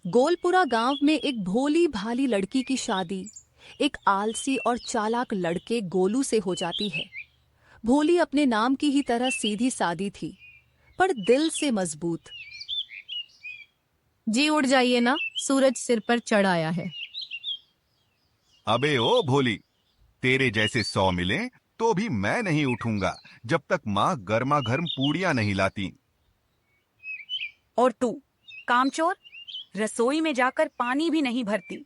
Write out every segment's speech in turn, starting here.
गोलपुरा गांव में एक भोली भाली लड़की की शादी एक आलसी और चालाक लड़के गोलू से हो जाती है। भोली अपने नाम की ही तरह सीधी सादी थी, पर दिल से मजबूत। जी उड़ जाइए ना, सूरज सिर पर चढ़ आया है। अबे ओ भोली, तेरे जैसे 100 मिले तो भी मैं नहीं उठूंगा जब तक माँ गर्मा गर्म पूड़ियां नहीं लाती। और तू कामचोर, रसोई में जाकर पानी भी नहीं भरती।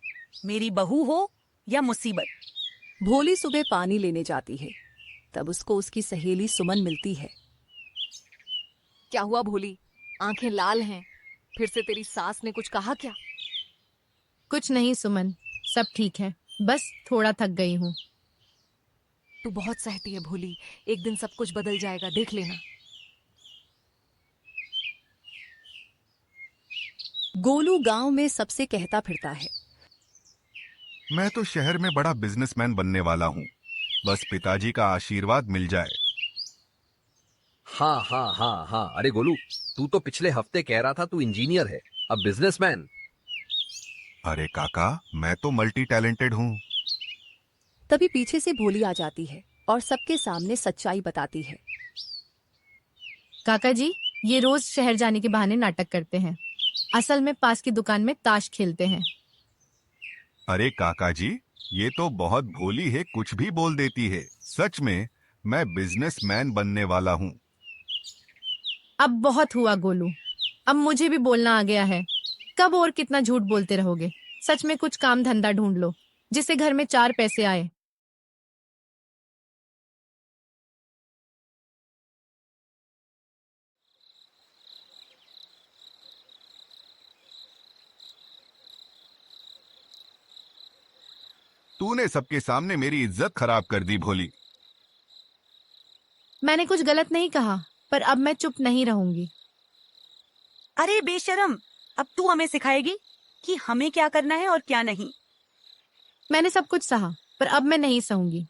मेरी बहू हो या मुसीबत। भोली सुबह पानी लेने जाती है, तब उसको उसकी सहेली सुमन मिलती है। क्या हुआ भोली? आंखें लाल हैं। फिर से तेरी सास ने कुछ कहा क्या? कुछ नहीं सुमन, सब ठीक है, बस थोड़ा थक गई हूँ। तू बहुत सहती है भोली, एक दिन सब कुछ बदल जाएगा, देख लेना। गोलू गांव में सबसे कहता फिरता है। मैं तो शहर में बड़ा बिजनेसमैन बनने वाला हूँ, बस पिताजी का आशीर्वाद मिल जाए। हाँ हाँ हाँ हाँ, अरे गोलू, तू तो पिछले हफ्ते कह रहा था तू इंजीनियर है, अब बिजनेसमैन। अरे काका, मैं तो मल्टी टैलेंटेड हूँ। तभी पीछे से भोली आ जाती है और सबके सामने सच्चाई बताती है। काका जी, ये रोज शहर जाने के बहाने नाटक करते हैं, असल में पास की दुकान में ताश खेलते हैं। अरे काका जी, ये तो बहुत भोली है, कुछ भी बोल देती है। सच में मैं बिजनेसमैन बनने वाला हूँ। अब बहुत हुआ गोलू, अब मुझे भी बोलना आ गया है। कब और कितना झूठ बोलते रहोगे? सच में कुछ काम धंधा ढूंढ लो, जिससे घर में 4 पैसे आए। तूने सबके सामने मेरी इज्जत खराब कर दी भोली। मैंने कुछ गलत नहीं कहा, पर अब मैं चुप नहीं रहूंगी। अरे बेशरम, अब तू हमें सिखाएगी कि हमें क्या करना है और क्या नहीं। मैंने सब कुछ सहा, पर अब मैं नहीं सहूंगी।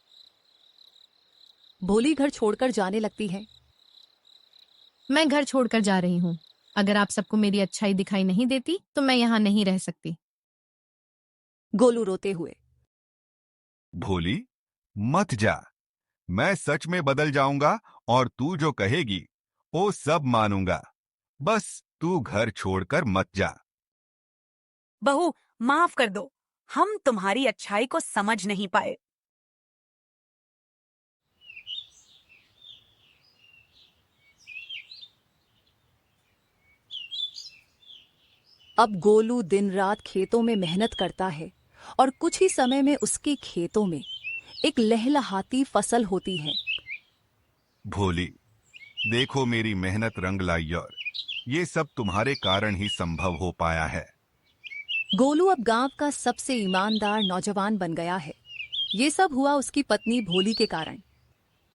भोली घर छोड़कर जाने लगती है। मैं घर छोड़कर जा रही हूँ। अगर आप सबको मेरी अच्छाई दिखाई नहीं देती तो मैं यहाँ नहीं रह सकती। गोलू रोते हुए। भोली, मत जा, मैं सच में बदल जाऊंगा और तू जो कहेगी वो सब मानूंगा। बस तू घर छोड़कर मत जा। बहू, माफ कर दो, हम तुम्हारी अच्छाई को समझ नहीं पाए। अब गोलू दिन रात खेतों में मेहनत करता है और कुछ ही समय में उसके खेतों में एक लहलहाती फसल होती है। भोली, देखो मेरी मेहनत रंग लाई और ये सब तुम्हारे कारण ही संभव हो पाया है। गोलू अब गांव का सबसे ईमानदार नौजवान बन गया है। ये सब हुआ उसकी पत्नी भोली के कारण।